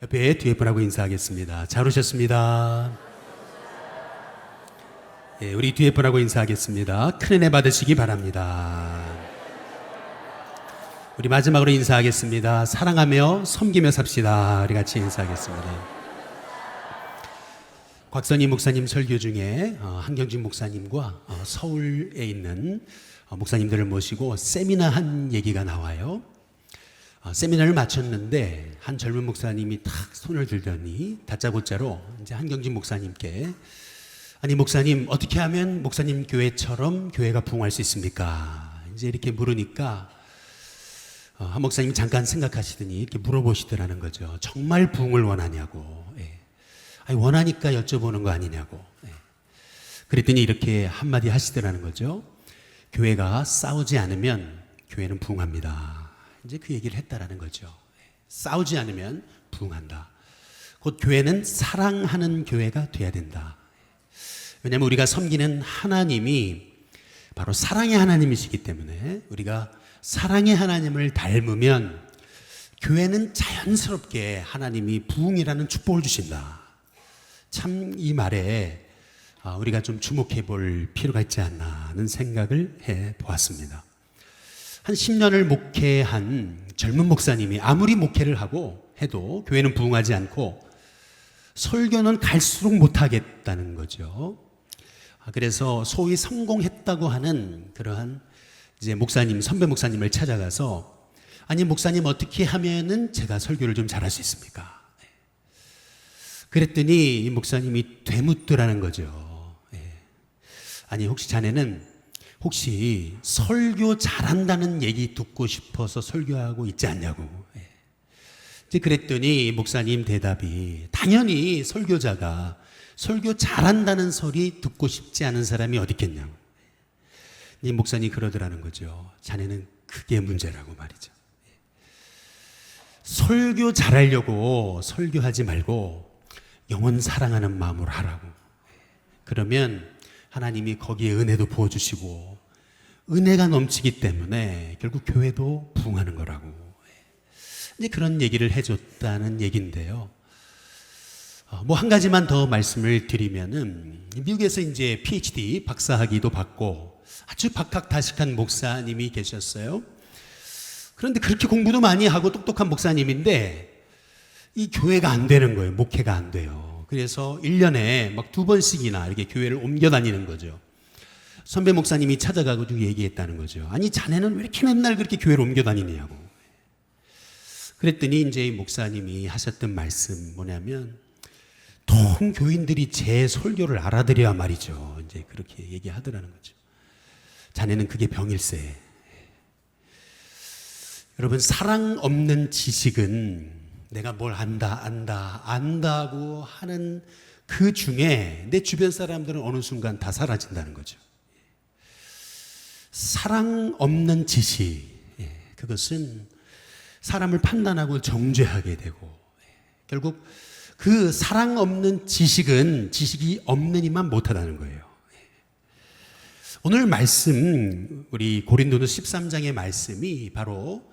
옆에 뒤에 분하고 인사하겠습니다. 잘 오셨습니다. 예, 우리 뒤에 분하고 인사하겠습니다. 큰 은혜 받으시기 바랍니다. 우리 마지막으로 인사하겠습니다. 사랑하며 섬기며 삽시다. 우리 같이 인사하겠습니다. 곽선희 목사님 설교 중에 한경진 목사님과 서울에 있는 목사님들을 모시고 세미나 한 얘기가 나와요. 세미나를 마쳤는데 한 젊은 목사님이 탁 손을 들더니 다짜고짜로 이제 한경진 목사님께, 아니 목사님, 어떻게 하면 목사님 교회처럼 교회가 부흥할 수 있습니까? 이제 이렇게 물으니까 한 목사님이 잠깐 생각하시더니 이렇게 물어보시더라는 거죠. 정말 부흥을 원하냐고. 예. 아니, 원하니까 여쭤보는 거 아니냐고. 예. 그랬더니 이렇게 한마디 하시더라는 거죠. 교회가 싸우지 않으면 교회는 부흥합니다. 이제 그 얘기를 했다라는 거죠. 예. 싸우지 않으면 부흥한다. 곧 교회는 사랑하는 교회가 돼야 된다. 왜냐하면 우리가 섬기는 하나님이 바로 사랑의 하나님이시기 때문에 우리가 사랑의 하나님을 닮으면 교회는 자연스럽게 하나님이 부흥이라는 축복을 주신다. 참 이 말에 우리가 좀 주목해 볼 필요가 있지 않나 하는 생각을 해 보았습니다. 한 10년을 목회한 젊은 목사님이 아무리 목회를 하고 해도 교회는 부흥하지 않고 설교는 갈수록 못하겠다는 거죠. 그래서 소위 성공했다고 하는 그러한 이제 목사님, 선배 목사님을 찾아가서, 아니 목사님, 어떻게 하면은 제가 설교를 좀 잘할 수 있습니까? 그랬더니 이 목사님이 되묻더라는 거죠. 아니 혹시 자네는 혹시 설교 잘한다는 얘기 듣고 싶어서 설교하고 있지 않냐고. 이제 그랬더니 목사님 대답이, 당연히 설교자가 설교 잘한다는 소리 듣고 싶지 않은 사람이 어디 있겠냐고. 이 목사님이 그러더라는 거죠. 자네는 그게 문제라고 말이죠. 설교 잘하려고 설교하지 말고 영혼 사랑하는 마음으로 하라고. 그러면 하나님이 거기에 은혜도 부어주시고 은혜가 넘치기 때문에 결국 교회도 부흥하는 거라고. 이제 그런 얘기를 해줬다는 얘기인데요. 뭐 한 가지만 더 말씀을 드리면은, 미국에서 이제 PhD 박사학위도 받고 아주 박학다식한 목사님이 계셨어요. 그런데 그렇게 공부도 많이 하고 똑똑한 목사님인데 이 교회가 안 되는 거예요. 목회가 안 돼요. 그래서 1년에 막 2번씩이나 이렇게 교회를 옮겨 다니는 거죠. 선배 목사님이 찾아가고 얘기했다는 거죠. 아니 자네는 왜 이렇게 맨날 그렇게 교회를 옮겨 다니냐고. 그랬더니 이제 이 목사님이 하셨던 말씀 뭐냐면, 통 교인들이 제 설교를 알아들여야 말이죠. 이제 그렇게 얘기하더라는 거죠. 자네는 그게 병일세. 여러분, 사랑 없는 지식은 내가 뭘 안다고 하는 그 중에 내 주변 사람들은 어느 순간 다 사라진다는 거죠. 사랑 없는 지식, 그것은 사람을 판단하고 정죄하게 되고, 결국 그 사랑 없는 지식은 지식이 없는 이만 못하다는 거예요. 오늘 말씀, 우리 고린도서 13장의 말씀이 바로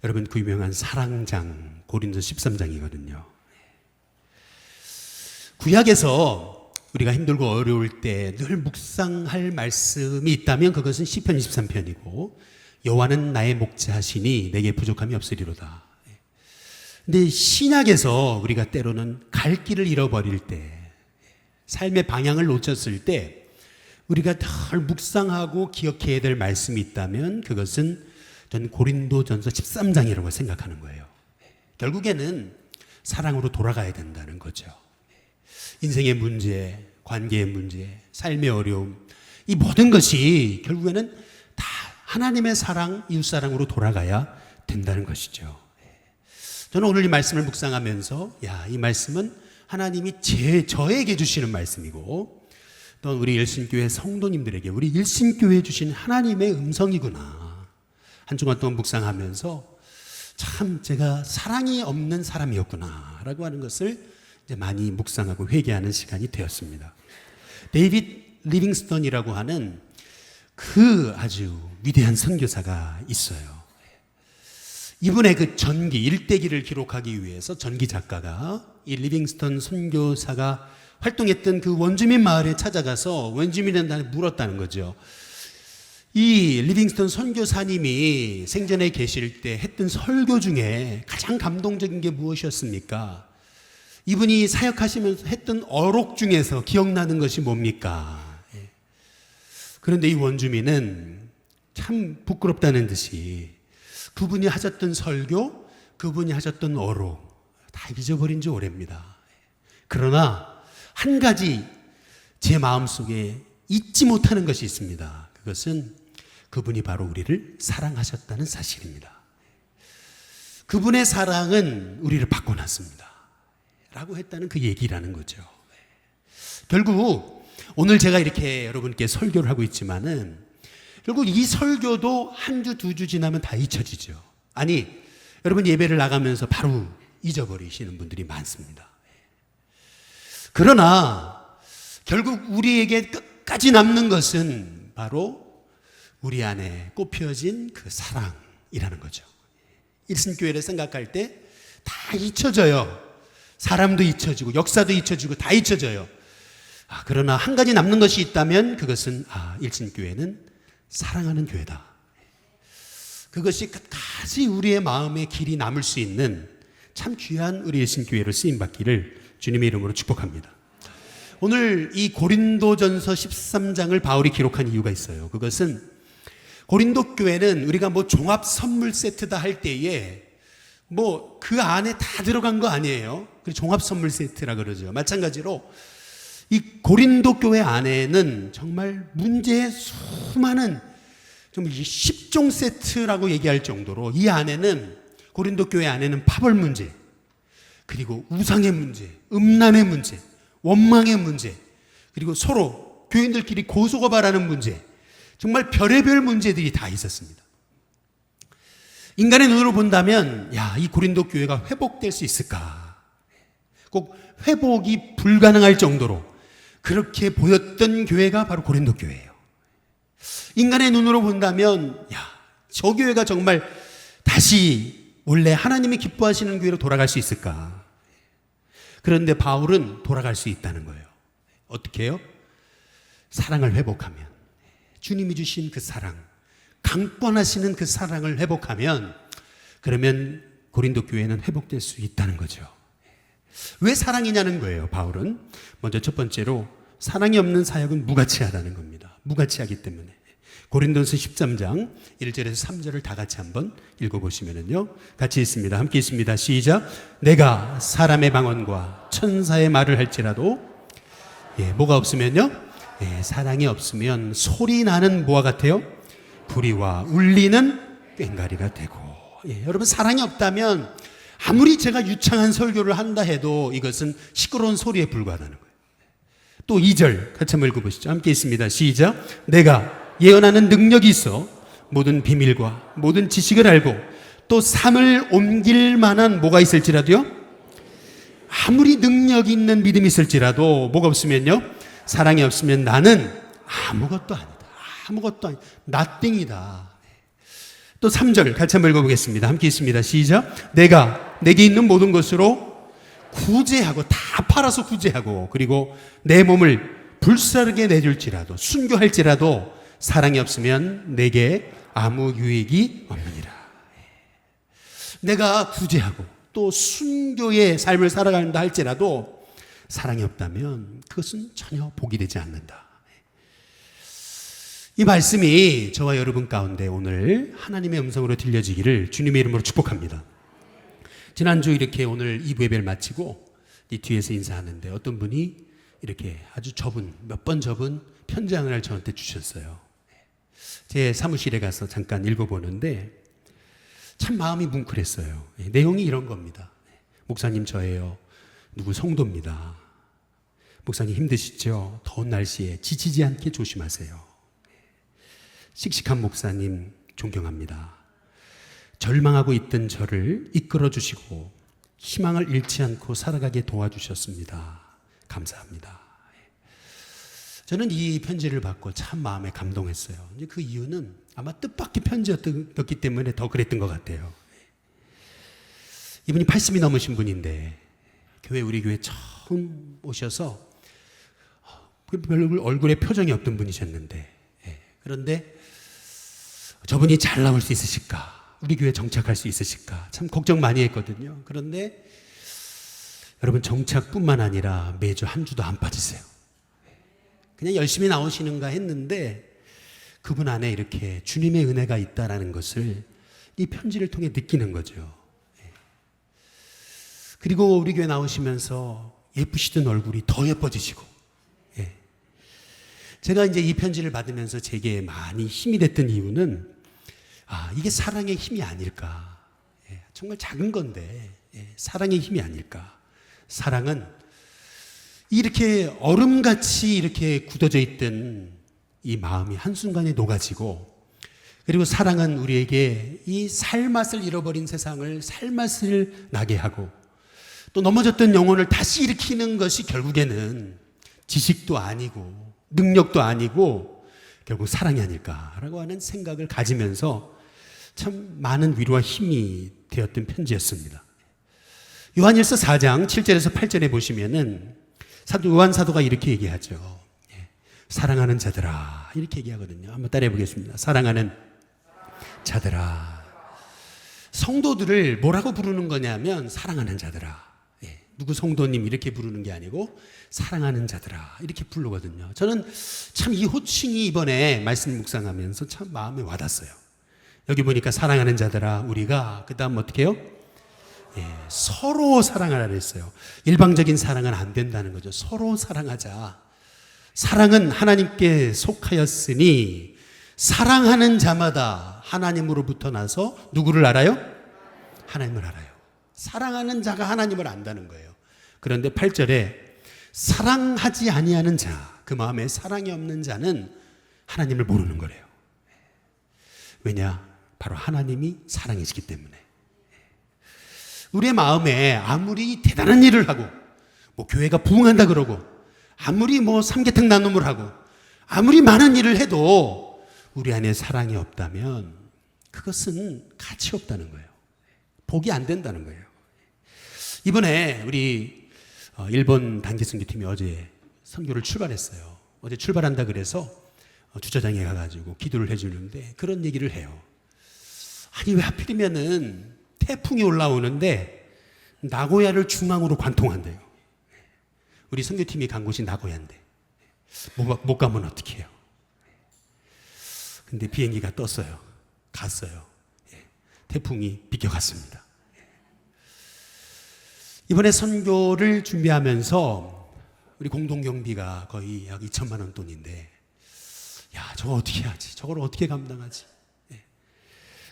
여러분 그 유명한 사랑장 고린도서 13장이거든요. 구약에서 우리가 힘들고 어려울 때 늘 묵상할 말씀이 있다면 그것은 시편 23편이고, 여호와는 나의 목자시니 내게 부족함이 없으리로다. 근데 신약에서 우리가 때로는 갈 길을 잃어버릴 때, 삶의 방향을 놓쳤을 때 우리가 늘 묵상하고 기억해야 될 말씀이 있다면 그것은 저는 고린도전서 13장이라고 생각하는 거예요. 결국에는 사랑으로 돌아가야 된다는 거죠. 인생의 문제, 관계의 문제, 삶의 어려움, 이 모든 것이 결국에는 다 하나님의 사랑, 이웃사랑으로 돌아가야 된다는 것이죠. 저는 오늘 이 말씀을 묵상하면서, 이 말씀은 하나님이 저에게 주시는 말씀이고, 또 우리 일신교회 성도님들에게, 우리 일신교회에 주신 하나님의 음성이구나. 한 주간 동안 묵상하면서 참 제가 사랑이 없는 사람이었구나 라고 하는 것을 이제 많이 묵상하고 회개하는 시간이 되었습니다. 데이빗 리빙스턴이라고 하는 그 아주 위대한 선교사가 있어요. 이분의 그 전기, 일대기를 기록하기 위해서 전기 작가가 이 리빙스턴 선교사가 활동했던 그 원주민 마을에 찾아가서 원주민한테 물었다는 거죠. 이 리빙스턴 선교사님이 생전에 계실 때 했던 설교 중에 가장 감동적인 게 무엇이었습니까? 이분이 사역하시면서 했던 어록 중에서 기억나는 것이 뭡니까? 그런데 이 원주민은 참 부끄럽다는 듯이 그분이 하셨던 설교, 그분이 하셨던 어록 다 잊어버린 지 오래입니다. 그러나 한 가지 제 마음속에 잊지 못하는 것이 있습니다. 그것은 그분이 바로 우리를 사랑하셨다는 사실입니다. 그분의 사랑은 우리를 바꿔놨습니다. 라고 했다는 그 얘기라는 거죠. 결국 오늘 제가 이렇게 여러분께 설교를 하고 있지만은 결국 이 설교도 한 주, 두 주 지나면 다 잊혀지죠. 아니, 여러분 예배를 나가면서 바로 잊어버리시는 분들이 많습니다. 그러나 결국 우리에게 끝까지 남는 것은 바로 우리 안에 꽃피어진 그 사랑이라는 거죠. 일신교회를 생각할 때 다 잊혀져요. 사람도 잊혀지고 역사도 잊혀지고 다 잊혀져요. 그러나 한 가지 남는 것이 있다면 그것은 일신교회는 사랑하는 교회다. 그것이 끝까지 우리의 마음에 길이 남을 수 있는 참 귀한 우리 일신교회로 쓰임받기를 주님의 이름으로 축복합니다. 오늘 이 고린도전서 13장을 바울이 기록한 이유가 있어요. 그것은 고린도 교회는 우리가 종합 선물 세트다 할 때에 그 안에 다 들어간 거 아니에요. 종합 선물 세트라 그러죠. 마찬가지로 이 고린도 교회 안에는 정말 문제의 수많은 좀 10종 세트라고 얘기할 정도로 이 안에는 고린도 교회 안에는 파벌 문제, 그리고 우상의 문제, 음란의 문제, 원망의 문제, 그리고 서로 교인들끼리 고소고발하는 문제, 정말 별의별 문제들이 다 있었습니다. 인간의 눈으로 본다면 이 고린도 교회가 회복될 수 있을까? 꼭 회복이 불가능할 정도로 그렇게 보였던 교회가 바로 고린도 교회예요. 인간의 눈으로 본다면 저 교회가 정말 다시 원래 하나님이 기뻐하시는 교회로 돌아갈 수 있을까? 그런데 바울은 돌아갈 수 있다는 거예요. 어떻게 해요? 사랑을 회복하면, 주님이 주신 그 사랑, 강권하시는 그 사랑을 회복하면, 그러면 고린도 교회는 회복될 수 있다는 거죠. 왜 사랑이냐는 거예요. 바울은 먼저 첫 번째로 사랑이 없는 사역은 무가치하다는 겁니다. 무가치하기 때문에. 고린도서 13장 1절에서 3절을 다 같이 한번 읽어보시면요, 같이 있습니다. 함께 있습니다. 시작. 내가 사람의 방언과 천사의 말을 할지라도 뭐가 없으면요, 사랑이 없으면 소리 나는 뭐와 같아요? 부리와 울리는 꽹과리가 되고. 여러분, 사랑이 없다면 아무리 제가 유창한 설교를 한다 해도 이것은 시끄러운 소리에 불과하다는 거예요. 또 2절 같이 한번 읽어보시죠. 함께 있습니다. 시작. 내가 예언하는 능력이 있어 모든 비밀과 모든 지식을 알고 또 산을 옮길 만한 뭐가 있을지라도요, 아무리 능력이 있는 믿음이 있을지라도 뭐가 없으면요, 사랑이 없으면 나는 아무것도 아니다. 아무것도 아니다. nothing이다. 또 3절 같이 한번 읽어보겠습니다. 함께 있습니다. 시작. 내가 내게 있는 모든 것으로 구제하고, 다 팔아서 구제하고, 그리고 내 몸을 불사르게 내줄지라도, 순교할지라도 사랑이 없으면 내게 아무 유익이 없느니라. 내가 구제하고 또 순교의 삶을 살아간다 할지라도 사랑이 없다면 그것은 전혀 복이 되지 않는다. 이 말씀이 저와 여러분 가운데 오늘 하나님의 음성으로 들려지기를 주님의 이름으로 축복합니다. 지난주 이렇게 오늘 2부 예배를 마치고 이 뒤에서 인사하는데 어떤 분이 이렇게 아주 몇 번 접은 편지 하나를 저한테 주셨어요. 제 사무실에 가서 잠깐 읽어보는데 참 마음이 뭉클했어요. 내용이 이런 겁니다. 목사님, 저예요. 누구 성도입니다. 목사님 힘드시죠? 더운 날씨에 지치지 않게 조심하세요. 씩씩한 목사님 존경합니다. 절망하고 있던 저를 이끌어 주시고 희망을 잃지 않고 살아가게 도와주셨습니다. 감사합니다. 저는 이 편지를 받고 참 마음에 감동했어요. 그 이유는 아마 뜻밖의 편지였기 때문에 더 그랬던 것 같아요. 이분이 80이 넘으신 분인데 우리 교회 처음 오셔서 별로 얼굴에 표정이 없던 분이셨는데, 그런데 저분이 잘 나올 수 있으실까? 우리 교회 정착할 수 있으실까? 참 걱정 많이 했거든요. 그런데 여러분, 정착뿐만 아니라 매주 한 주도 안 빠지세요. 그냥 열심히 나오시는가 했는데 그분 안에 이렇게 주님의 은혜가 있다라는 것을 이 편지를 통해 느끼는 거죠. 그리고 우리 교회 나오시면서 예쁘시던 얼굴이 더 예뻐지시고, 제가 이제 이 편지를 받으면서 제게 많이 힘이 됐던 이유는 이게 사랑의 힘이 아닐까. 정말 작은 건데 사랑의 힘이 아닐까. 사랑은 이렇게 얼음같이 이렇게 굳어져 있던 이 마음이 한순간에 녹아지고, 그리고 사랑은 우리에게 이 살맛을 잃어버린 세상을 살맛을 나게 하고, 또 넘어졌던 영혼을 다시 일으키는 것이 결국에는 지식도 아니고 능력도 아니고 결국 사랑이 아닐까라고 하는 생각을 가지면서 참 많은 위로와 힘이 되었던 편지였습니다. 요한일서 4장 7절에서 8절에 보시면은 사도 요한 사도가 이렇게 얘기하죠. 사랑하는 자들아, 이렇게 얘기하거든요. 한번 따라해 보겠습니다. 사랑하는 자들아. 성도들을 뭐라고 부르는 거냐면 사랑하는 자들아. 누구 성도님 이렇게 부르는 게 아니고 사랑하는 자들아 이렇게 부르거든요. 저는 참 이 호칭이 이번에 말씀 묵상하면서 참 마음에 와닿았어요. 여기 보니까 사랑하는 자들아, 우리가 그 다음 어떻게 해요? 서로 사랑하라 그랬어요. 일방적인 사랑은 안 된다는 거죠. 서로 사랑하자. 사랑은 하나님께 속하였으니 사랑하는 자마다 하나님으로부터 나서 누구를 알아요? 하나님을 알아요. 사랑하는 자가 하나님을 안다는 거예요. 그런데 8절에 사랑하지 아니하는 자, 그 마음에 사랑이 없는 자는 하나님을 모르는 거래요. 왜냐? 바로 하나님이 사랑이시기 때문에. 우리의 마음에 아무리 대단한 일을 하고 교회가 부흥한다 그러고 아무리 삼계탕 나눔을 하고 아무리 많은 일을 해도 우리 안에 사랑이 없다면 그것은 가치 없다는 거예요. 복이 안 된다는 거예요. 이번에 우리 일본 단기선교팀이 어제 선교를 출발했어요. 어제 출발한다 그래서 주차장에 가가지고 기도를 해주는데 그런 얘기를 해요. 아니 왜 하필이면은 태풍이 올라오는데 나고야를 중앙으로 관통한대요. 우리 선교팀이 간 곳이 나고야인데 못 가면 어떻게 해요? 근데 비행기가 떴어요. 갔어요. 태풍이 비껴갔습니다. 이번에 선교를 준비하면서 우리 공동경비가 거의 약 2천만 원 돈인데, 야, 저거 어떻게 하지? 저걸 어떻게 감당하지?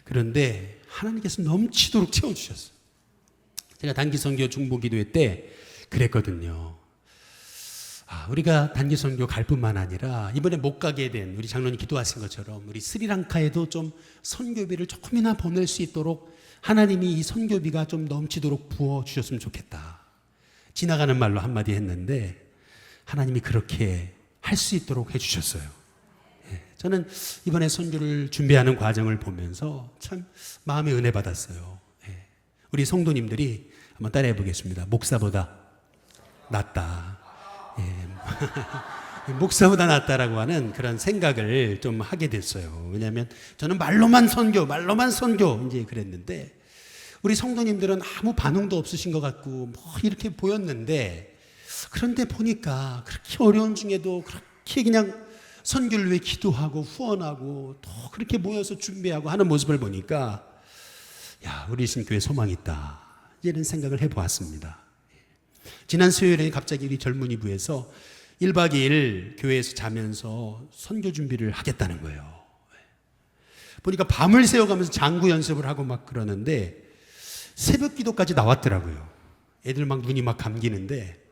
그런데 하나님께서 넘치도록 채워주셨어요. 제가 단기선교 중보기도회 때 그랬거든요. 우리가 단기선교 갈 뿐만 아니라 이번에 못 가게 된 우리 장로님 기도하신 것처럼 우리 스리랑카에도 좀 선교비를 조금이나 보낼 수 있도록 하나님이 이 선교비가 좀 넘치도록 부어주셨으면 좋겠다. 지나가는 말로 한마디 했는데 하나님이 그렇게 할 수 있도록 해주셨어요. 저는 이번에 선교를 준비하는 과정을 보면서 참 마음에 은혜 받았어요. 우리 성도님들이 한번 따라해 보겠습니다. 목사보다 낫다. 목사보다 낫다라고 하는 그런 생각을 좀 하게 됐어요. 왜냐하면 저는 말로만 선교 이제 그랬는데 우리 성도님들은 아무 반응도 없으신 것 같고 이렇게 보였는데, 그런데 보니까 그렇게 어려운 중에도 그렇게 그냥 선교를 위해 기도하고 후원하고 또 그렇게 모여서 준비하고 하는 모습을 보니까 야, 우리 신교회 소망이 있다, 이런 생각을 해보았습니다. 지난 수요일에 갑자기 우리 젊은이 부에서 1박 2일 교회에서 자면서 선교 준비를 하겠다는 거예요. 보니까 밤을 새워가면서 장구 연습을 하고 막 그러는데 새벽 기도까지 나왔더라고요. 애들 막 눈이 막 감기는데,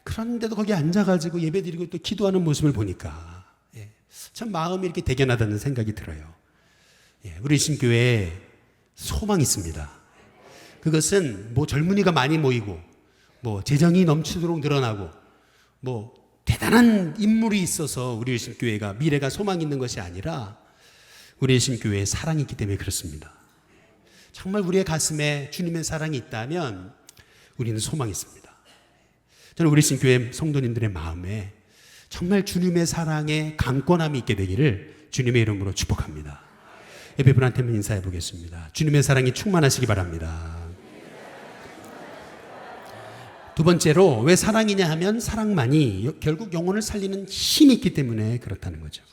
그런데도 거기 앉아가지고 예배드리고 또 기도하는 모습을 보니까 참 마음이 이렇게 대견하다는 생각이 들어요. 우리 신교회에 소망이 있습니다. 그것은 젊은이가 많이 모이고 재정이 넘치도록 늘어나고 대단한 인물이 있어서 우리 신교회가 미래가 소망이 있는 것이 아니라 우리 신교회에 사랑이 있기 때문에 그렇습니다. 정말 우리의 가슴에 주님의 사랑이 있다면 우리는 소망이 있습니다. 저는 우리 신교회 성도님들의 마음에 정말 주님의 사랑의 강권함이 있게 되기를 주님의 이름으로 축복합니다. 예배분한테만 인사해 보겠습니다. 주님의 사랑이 충만하시기 바랍니다. 두 번째로 왜 사랑이냐 하면 사랑만이 결국 영혼을 살리는 힘이 있기 때문에 그렇다는 거죠.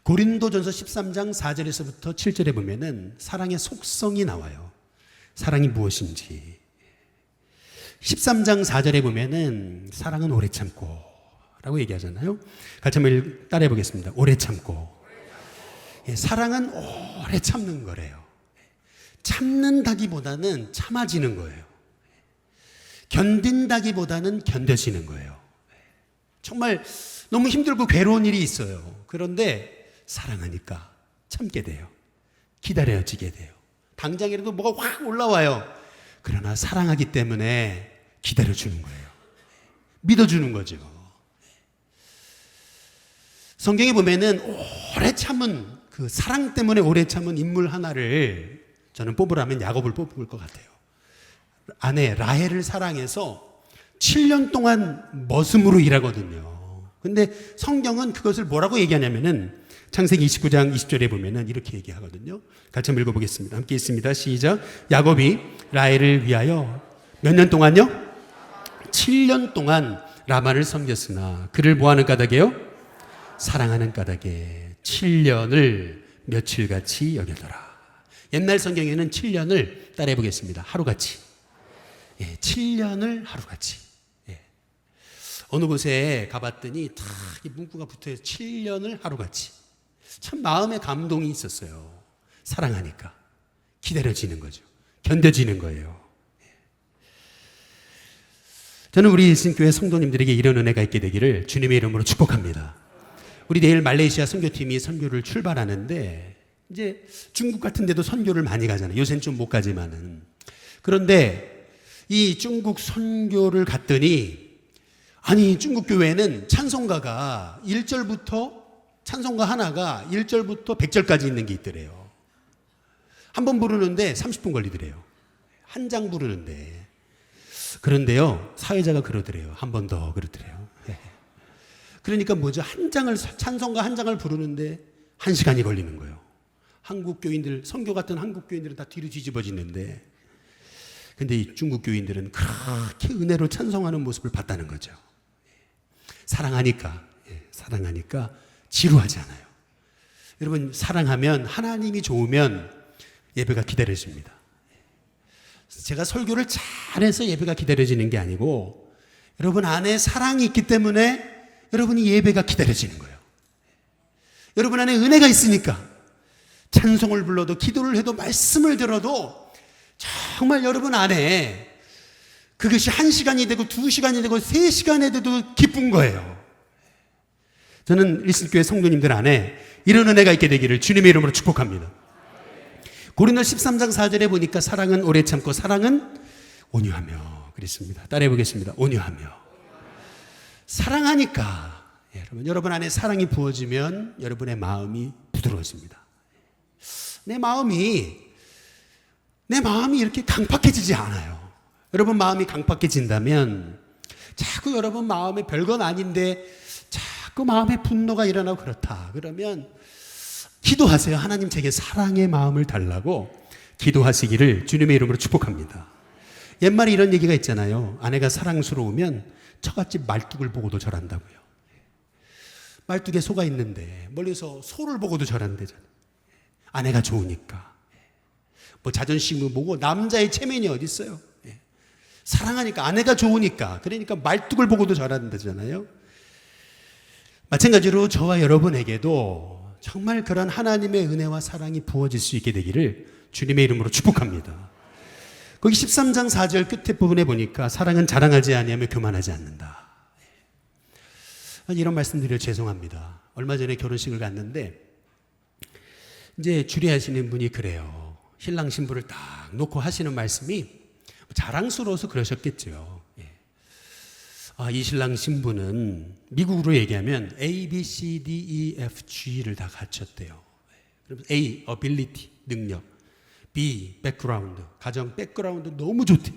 고린도전서 13장 4절에서부터 7절에 보면은 사랑의 속성이 나와요. 사랑이 무엇인지. 13장 4절에 보면은 사랑은 오래 참고 라고 얘기하잖아요. 같이 한번 따라해 보겠습니다. 오래 참고. 사랑은 오래 참는 거래요. 참는다기보다는 참아지는 거예요. 견딘다기보다는 견뎌지는 거예요. 정말 너무 힘들고 괴로운 일이 있어요. 그런데 사랑하니까 참게 돼요. 기다려지게 돼요. 당장이라도 뭐가 확 올라와요. 그러나 사랑하기 때문에 기다려주는 거예요. 믿어주는 거죠. 성경에 보면은 오래 참은 그 사랑 때문에 오래 참은 인물 하나를 저는 뽑으라면 야곱을 뽑을 것 같아요. 아내 라헬을 사랑해서 7년 동안 머슴으로 일하거든요. 근데 성경은 그것을 뭐라고 얘기하냐면은 창세기 29장 20절에 보면은 이렇게 얘기하거든요. 같이 한번 읽어보겠습니다. 함께 있습니다. 시작. 야곱이 라헬을 위하여 몇 년 동안요? 7년 동안 라반을 섬겼으나 그를 뭐하는 까닭이에요? 사랑하는 까닭에 7년을 며칠같이 여겨더라. 옛날 성경에는 7년을 따라해 보겠습니다. 하루같이. 7년을 하루같이. 어느 곳에 가봤더니 다 이 문구가 붙어요. 7년을 하루같이. 참 마음에 감동이 있었어요. 사랑하니까. 기다려지는 거죠. 견뎌지는 거예요. 저는 우리 일신교회 성도님들에게 이런 은혜가 있게 되기를 주님의 이름으로 축복합니다. 우리 내일 말레이시아 선교팀이 선교를 출발하는데 이제 중국 같은 데도 선교를 많이 가잖아요. 요새는 좀 못 가지만은. 그런데 이 중국 선교를 갔더니 아니 중국 교회는 찬송가가 1절부터 찬송가 하나가 1절부터 100절까지 있는 게 있더래요. 한 번 부르는데 30분 걸리더래요. 한 장 부르는데. 그런데요 사회자가 그러더래요. 한 번 더 그러더래요. 그러니까 뭐죠? 한 장을 찬송가 한 장을 부르는데 1시간이 걸리는 거예요. 한국 교인들 선교 같은 한국 교인들은 다 뒤로 뒤집어지는데 근데 이 중국 교인들은 그렇게 은혜로 찬송하는 모습을 봤다는 거죠. 사랑하니까 지루하지 않아요. 여러분 사랑하면 하나님이 좋으면 예배가 기다려집니다. 제가 설교를 잘해서 예배가 기다려지는 게 아니고 여러분 안에 사랑이 있기 때문에 여러분이 예배가 기다려지는 거예요. 여러분 안에 은혜가 있으니까 찬송을 불러도 기도를 해도 말씀을 들어도 정말 여러분 안에 그것이 1시간이 되고 2시간이 되고 3시간이 돼도 기쁜 거예요. 저는 일신교회 성도님들 안에 이런 은혜가 있게 되기를 주님의 이름으로 축복합니다. 고린도 13장 4절에 보니까 사랑은 오래 참고 사랑은 온유하며 그랬습니다. 따라해 보겠습니다. 온유하며. 사랑하니까 여러분 안에 사랑이 부어지면 여러분의 마음이 부드러워집니다. 내 마음이 이렇게 강팍해지지 않아요. 여러분 마음이 강팍해진다면 자꾸 여러분 마음에 별건 아닌데 자꾸 마음에 분노가 일어나고 그렇다. 그러면 기도하세요. 하나님 제게 사랑의 마음을 달라고 기도하시기를 주님의 이름으로 축복합니다. 옛말에 이런 얘기가 있잖아요. 아내가 사랑스러우면 처갓집 말뚝을 보고도 절한다고요. 말뚝에 소가 있는데 멀리서 소를 보고도 절한대잖아요. 아내가 좋으니까. 뭐 자존심은 뭐고 남자의 체면이 어디 있어요? 사랑하니까 아내가 좋으니까 그러니까 말뚝을 보고도 절한다잖아요. 마찬가지로 저와 여러분에게도 정말 그런 하나님의 은혜와 사랑이 부어질 수 있게 되기를 주님의 이름으로 축복합니다. 거기 13장 4절 끝에 부분에 보니까 사랑은 자랑하지 아니하며 교만하지 않는다. 이런 말씀 드려 죄송합니다. 얼마 전에 결혼식을 갔는데 이제 주례하시는 분이 그래요. 신랑 신부를 딱 놓고 하시는 말씀이 자랑스러워서 그러셨겠죠. 이 신랑 신부는 미국으로 얘기하면 A, B, C, D, E, F, G를 다 갖췄대요. 그럼 A, ability, 능력. B, 백그라운드, 가정 백그라운드 너무 좋대.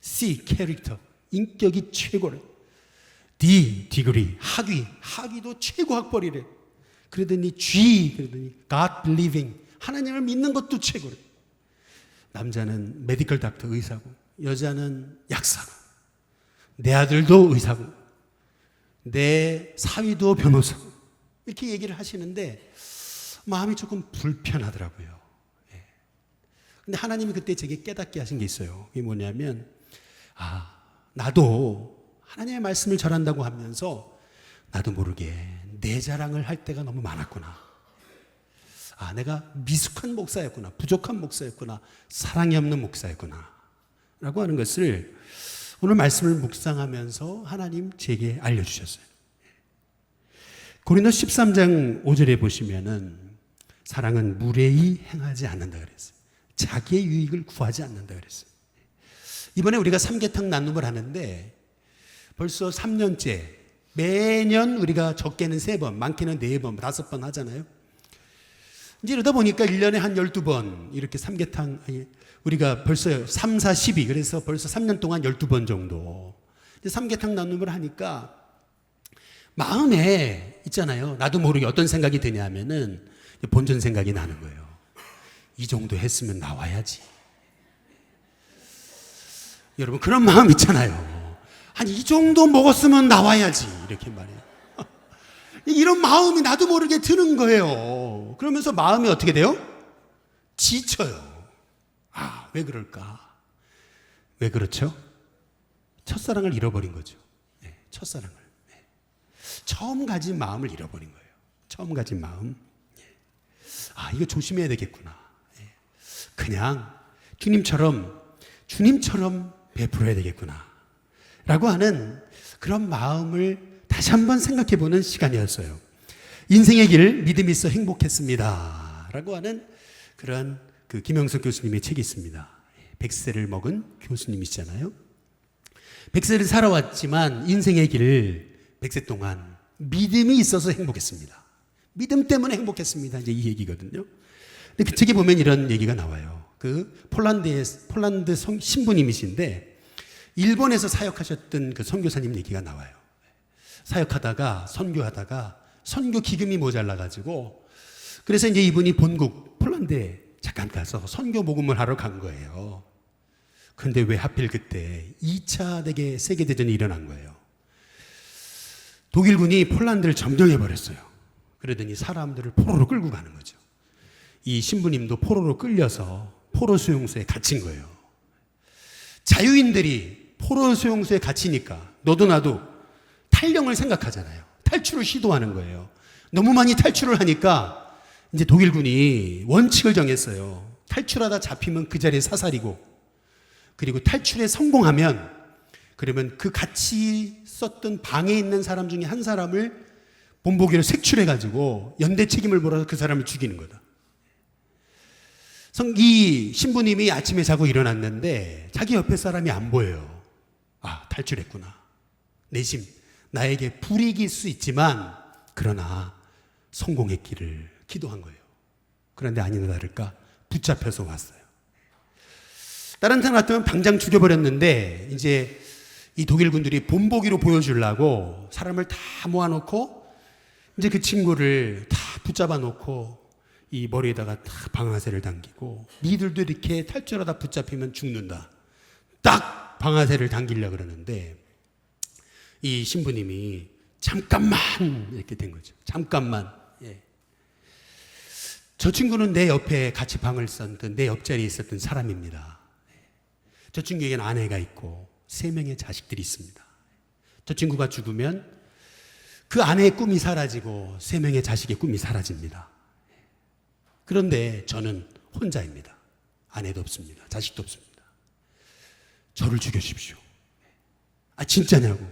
C, 캐릭터, 인격이 최고래. D, 디그리, 학위도 최고 학벌이래. 그러더니 G, 그러더니 God believing, 하나님을 믿는 것도 최고래. 남자는 메디컬 닥터, 의사고, 여자는 약사고, 내 아들도 의사고, 내 사위도 변호사고, 이렇게 얘기를 하시는데 마음이 조금 불편하더라고요. 근데 하나님이 그때 제게 깨닫게 하신 게 있어요. 그게 뭐냐면, 나도 하나님의 말씀을 전한다고 하면서 나도 모르게 내 자랑을 할 때가 너무 많았구나. 내가 미숙한 목사였구나. 부족한 목사였구나. 사랑이 없는 목사였구나. 라고 하는 것을 오늘 말씀을 묵상하면서 하나님 제게 알려주셨어요. 고린도 13장 5절에 보시면은 사랑은 무례히 행하지 않는다 그랬어요. 자기의 유익을 구하지 않는다 그랬어요. 이번에 우리가 삼계탕 나눔을 하는데 벌써 3년째 매년 우리가 적게는 3번, 많게는 4번, 5번 하잖아요. 이제 이러다 보니까 1년에 한 12번 이렇게 삼계탕, 우리가 벌써 3, 4, 12, 그래서 벌써 3년 동안 12번 정도 이제 삼계탕 나눔을 하니까 마음에 있잖아요. 나도 모르게 어떤 생각이 드냐면은 본전 생각이 나는 거예요. 이 정도 했으면 나와야지. 여러분 그런 마음 있잖아요. 한 이 정도 먹었으면 나와야지 이렇게 말해요. 이런 마음이 나도 모르게 드는 거예요. 그러면서 마음이 어떻게 돼요? 지쳐요. 왜 그럴까? 왜 그렇죠? 첫사랑을 잃어버린 거죠. 첫사랑을. 처음 가진 마음을 잃어버린 거예요. 처음 가진 마음. 이거 조심해야 되겠구나. 그냥 주님처럼 베풀어야 되겠구나. 라고 하는 그런 마음을 다시 한번 생각해 보는 시간이었어요. 인생의 길 믿음이 있어 행복했습니다. 라고 하는 그런 김영석 교수님의 책이 있습니다. 100세를 먹은 교수님이시잖아요. 100세를 살아왔지만 인생의 길 100세 동안 믿음이 있어서 행복했습니다. 믿음 때문에 행복했습니다. 이제 이 얘기거든요. 근데 그 책에 보면 이런 얘기가 나와요. 폴란드 신부님이신데 일본에서 사역하셨던 그 선교사님 얘기가 나와요. 사역하다가 선교하다가 선교 기금이 모자라가지고 그래서 이제 이분이 본국 폴란드에 잠깐 가서 선교 복음을 하러 간 거예요. 그런데 왜 하필 그때 2차 세계대전이 일어난 거예요. 독일군이 폴란드를 점령해버렸어요. 그러더니 사람들을 포로로 끌고 가는 거죠. 이 신부님도 포로로 끌려서 포로 수용소에 갇힌 거예요. 자유인들이 포로 수용소에 갇히니까 너도 나도 탈령을 생각하잖아요. 탈출을 시도하는 거예요. 너무 많이 탈출을 하니까 이제 독일군이 원칙을 정했어요. 탈출하다 잡히면 그 자리에 사살이고, 그리고 탈출에 성공하면 그러면 그 같이 썼던 방에 있는 사람 중에 한 사람을 본보기로 색출해가지고 연대 책임을 물어서 그 사람을 죽이는 거다. 이 신부님이 아침에 자고 일어났는데 자기 옆에 사람이 안 보여요. 탈출했구나. 내심 나에게 불이익일 수 있지만 그러나 성공했기를 기도한 거예요. 그런데 아니나 다를까 붙잡혀서 왔어요. 다른 사람 같으면 당장 죽여버렸는데 이제 이 독일군들이 본보기로 보여주려고 사람을 다 모아놓고 이제 그 친구를 다 붙잡아 놓고 이 머리에다가 다 방아쇠를 당기고 니들도 이렇게 탈출하다 붙잡히면 죽는다. 딱 방아쇠를 당기려고 그러는데 이 신부님이 잠깐만 이렇게 된 거죠. 잠깐만. 저 친구는 내 옆에 같이 방을 썼던 내 옆자리에 있었던 사람입니다. 저 친구에게는 아내가 있고 3명의 자식들이 있습니다. 저 친구가 죽으면 그 아내의 꿈이 사라지고 3명의 자식의 꿈이 사라집니다. 그런데 저는 혼자입니다. 아내도 없습니다. 자식도 없습니다. 저를 죽여주십시오. 진짜냐고.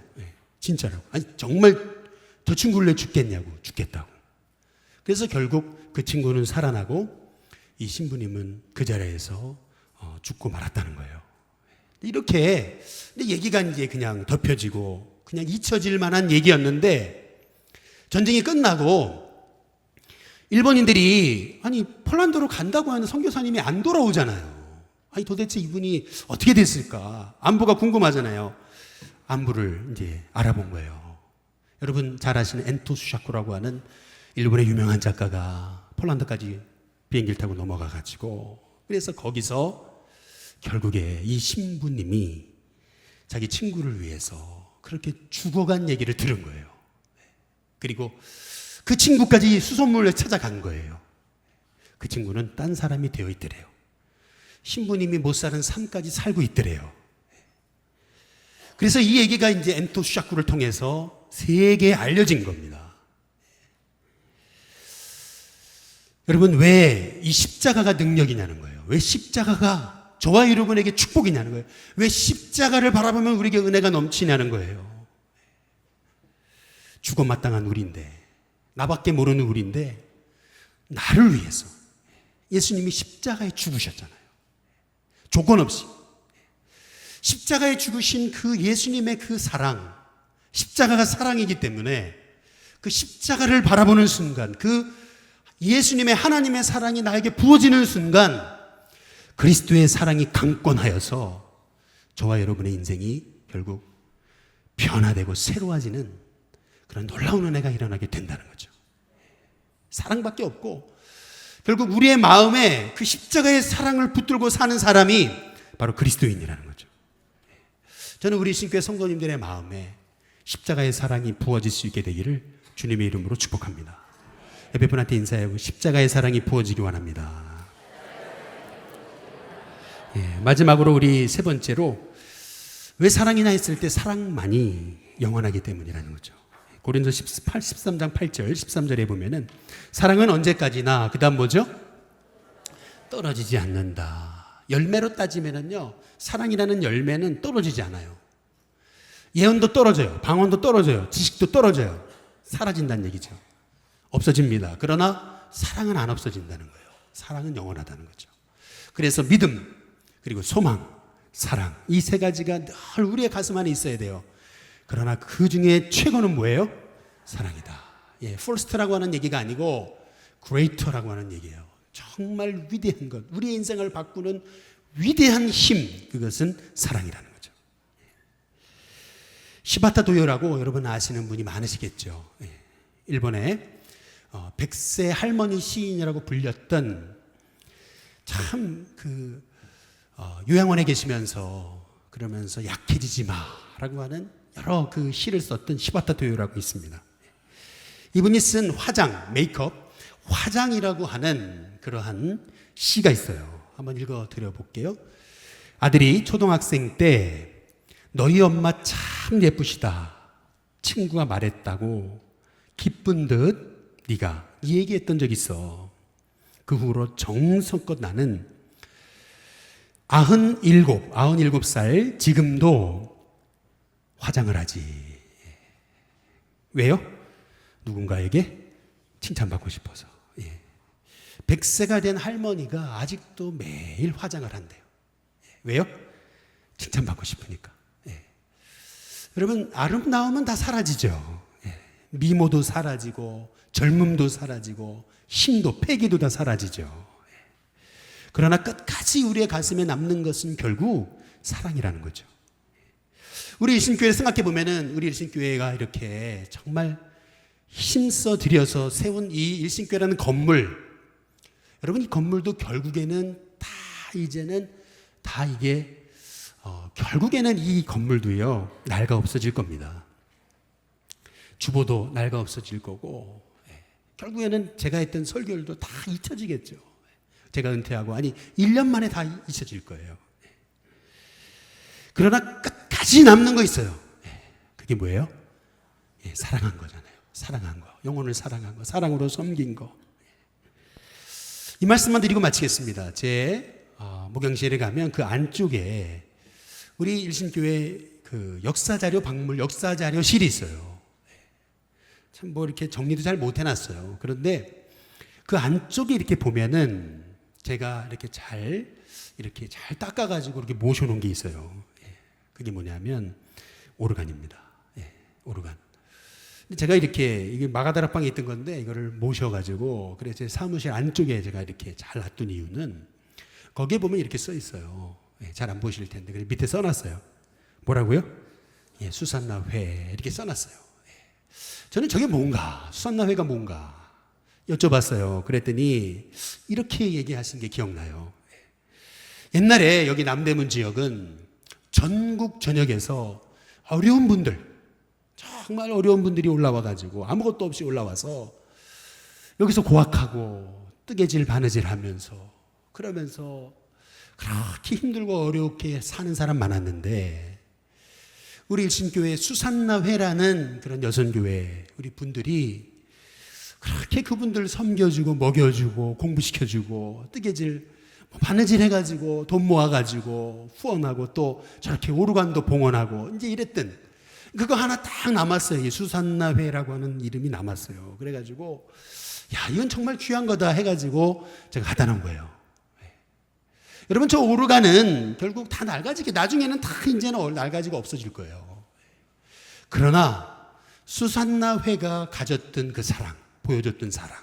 진짜라고. 정말 저 친구를 내 죽겠냐고. 죽겠다고. 그래서 결국 그 친구는 살아나고 이 신부님은 그 자리에서 죽고 말았다는 거예요. 이렇게 얘기가 이제 그냥 덮여지고 그냥 잊혀질 만한 얘기였는데 전쟁이 끝나고 일본인들이 아니 폴란드로 간다고 하는 선교사님이 안 돌아오잖아요. 아니 도대체 이분이 어떻게 됐을까? 안부가 궁금하잖아요. 안부를 이제 알아본 거예요. 여러분 잘 아시는 엔토 수샤코라고 하는 일본의 유명한 작가가 폴란드까지 비행기를 타고 넘어가 가지고, 그래서 거기서 결국에 이 신부님이 자기 친구를 위해서 그렇게 죽어간 얘기를 들은 거예요. 그리고 그 친구까지 수소문을 찾아간 거예요. 그 친구는 딴 사람이 되어 있더래요. 신부님이 못 사는 삶까지 살고 있더래요. 그래서 이 얘기가 이제 엔토 슈샤쿠를 통해서 세계에 알려진 겁니다. 여러분, 왜 이 십자가가 능력이냐는 거예요. 왜 십자가가 저와 여러분에게 축복이냐는 거예요. 왜 십자가를 바라보면 우리에게 은혜가 넘치냐는 거예요. 죽어 마땅한 우리인데, 나밖에 모르는 우리인데 나를 위해서 예수님이 십자가에 죽으셨잖아요. 조건 없이. 십자가에 죽으신 그 예수님의 그 사랑, 십자가가 사랑이기 때문에 그 십자가를 바라보는 순간, 그 예수님의 하나님의 사랑이 나에게 부어지는 순간 그리스도의 사랑이 강권하여서 저와 여러분의 인생이 결국 변화되고 새로워지는 그런 놀라운 은혜가 일어나게 된다는 거죠. 사랑밖에 없고 결국 우리의 마음에 그 십자가의 사랑을 붙들고 사는 사람이 바로 그리스도인이라는 거죠. 저는 우리 신교회 성도님들의 마음에 십자가의 사랑이 부어질 수 있게 되기를 주님의 이름으로 축복합니다. 옆에 분한테 인사하고 십자가의 사랑이 부어지기 원합니다. 마지막으로 우리 세 번째로 왜 사랑이나 했을 때 사랑만이 영원하기 때문이라는 거죠. 고린도 13장 8절 13절에 보면은 사랑은 언제까지나, 그 다음 뭐죠? 떨어지지 않는다. 열매로 따지면은요, 사랑이라는 열매는 떨어지지 않아요. 예언도 떨어져요. 방언도 떨어져요. 지식도 떨어져요. 사라진다는 얘기죠. 없어집니다. 그러나 사랑은 안 없어진다는 거예요. 사랑은 영원하다는 거죠. 그래서 믿음, 그리고 소망, 사랑, 이 세 가지가 늘 우리의 가슴 안에 있어야 돼요. 그러나 그 중에 최고는 뭐예요? 사랑이다. first라고 하는 얘기가 아니고 greater라고 하는 얘기예요. 정말 위대한 것, 우리의 인생을 바꾸는 위대한 힘, 그것은 사랑이라는 거죠. 시바타 도요라고 여러분 아시는 분이 많으시겠죠. 일본의 백세 할머니 시인이라고 불렸던, 참 요양원에 계시면서 그러면서 약해지지 마라고 하는 여러 그 시를 썼던 시바타 도요라고 있습니다. 이분이 쓴 화장, 메이크업, 화장이라고 하는 그러한 시가 있어요. 한번 읽어 드려 볼게요. 아들이 초등학생 때 너희 엄마 참 예쁘시다 친구가 말했다고 기쁜 듯 네가 이 얘기했던 적 있어. 그 후로 정성껏 나는 97살 지금도 화장을 하지. 왜요? 누군가에게 칭찬받고 싶어서. 100세가 된 할머니가 아직도 매일 화장을 한대요. 왜요? 칭찬받고 싶으니까. 여러분, 아름다움은 다 사라지죠. 미모도 사라지고 젊음도 사라지고 힘도 패기도 다 사라지죠. 그러나 끝까지 우리의 가슴에 남는 것은 결국 사랑이라는 거죠. 우리 일신교회를 생각해 보면은 우리 일신교회가 이렇게 정말 힘써 들여서 세운 이 일신교회라는 건물, 여러분 이 건물도 결국에는 다 이제는 다 이게 결국에는 이 건물도요 낡아 없어질 겁니다. 주보도 낡아 없어질 거고, 결국에는 제가 했던 설교들도 다 잊혀지겠죠. 제가 은퇴하고 1년 만에 다 잊혀질 거예요. 그러나 끝까지 남는 거 있어요. 그게 뭐예요? 사랑한 거잖아요. 사랑한 거, 영혼을 사랑한 거, 사랑으로 섬긴 거. 이 말씀만 드리고 마치겠습니다. 제 목양실에 가면 그 안쪽에 우리 일신교회 그 역사자료 박물, 역사자료실이 있어요. 참 뭐 이렇게 정리도 잘 못 해놨어요. 그런데 그 안쪽에 이렇게 보면은 제가 이렇게 잘 닦아가지고 이렇게 모셔놓은 게 있어요. 그게 뭐냐면 오르간입니다. 오르간. 제가 이렇게 이게 마가다락방에 있던 건데 이거를 모셔가지고 그래서 제 사무실 안쪽에 제가 이렇게 잘 놔둔 이유는 거기에 보면 이렇게 써 있어요. 잘 안 보실 텐데 그래 밑에 써놨어요. 뭐라고요? 예, 수산나회 이렇게 써놨어요. 저는 저게 뭔가, 수산나회가 뭔가 여쭤봤어요. 그랬더니 이렇게 얘기하신 게 기억나요. 옛날에 여기 남대문 지역은 전국 전역에서 어려운 분들, 정말 어려운 분들이 올라와가지고 아무것도 없이 올라와서 여기서 고학하고 뜨개질 바느질 하면서 그러면서 그렇게 힘들고 어렵게 사는 사람 많았는데 우리 일신교회 수산나회라는 그런 여선교회 우리 분들이 그렇게 그분들 섬겨주고 먹여주고 공부시켜주고 뜨개질 바느질 해가지고 돈 모아가지고 후원하고 또 저렇게 오르간도 봉헌하고 이제 이랬던 그거 하나 딱 남았어요. 이 수산나회라고 하는 이름이 남았어요. 그래가지고 야 이건 정말 귀한 거다 해가지고 제가 갖다 놓은 거예요. 여러분 저 오르간은 결국 다 낡아지게 나중에는 다 이제는 낡아지고 없어질 거예요. 그러나 수산나회가 가졌던 그 사랑, 보여줬던 사랑.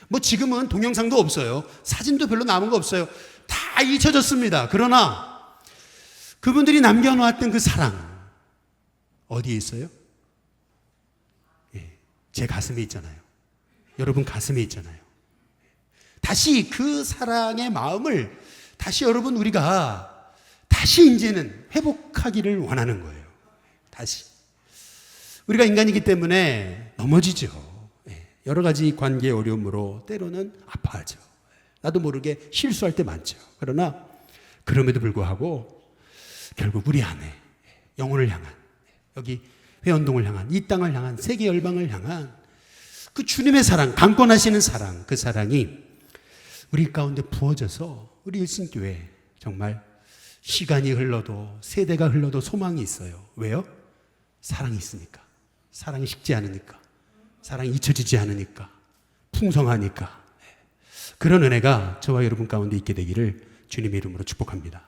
뭐 지금은 동영상도 없어요. 사진도 별로 남은 거 없어요. 다 잊혀졌습니다. 그러나 그분들이 남겨놓았던 그 사랑 어디에 있어요? 예, 제 가슴에 있잖아요. 여러분 가슴에 있잖아요. 다시 그 사랑의 마음을 다시 여러분 우리가 다시 이제는 회복하기를 원하는 거예요. 다시. 우리가 인간이기 때문에 넘어지죠. 여러 가지 관계 어려움으로 때로는 아파하죠. 나도 모르게 실수할 때 많죠. 그러나 그럼에도 불구하고 결국 우리 안에 영혼을 향한 여기 회원동을 향한 이 땅을 향한 세계 열방을 향한 그 주님의 사랑, 강권하시는 사랑, 그 사랑이 우리 가운데 부어져서 우리 일신교회 정말 시간이 흘러도 세대가 흘러도 소망이 있어요. 왜요? 사랑이 있으니까. 사랑이 식지 않으니까. 사랑이 잊혀지지 않으니까. 풍성하니까. 그런 은혜가 저와 여러분 가운데 있게 되기를 주님의 이름으로 축복합니다.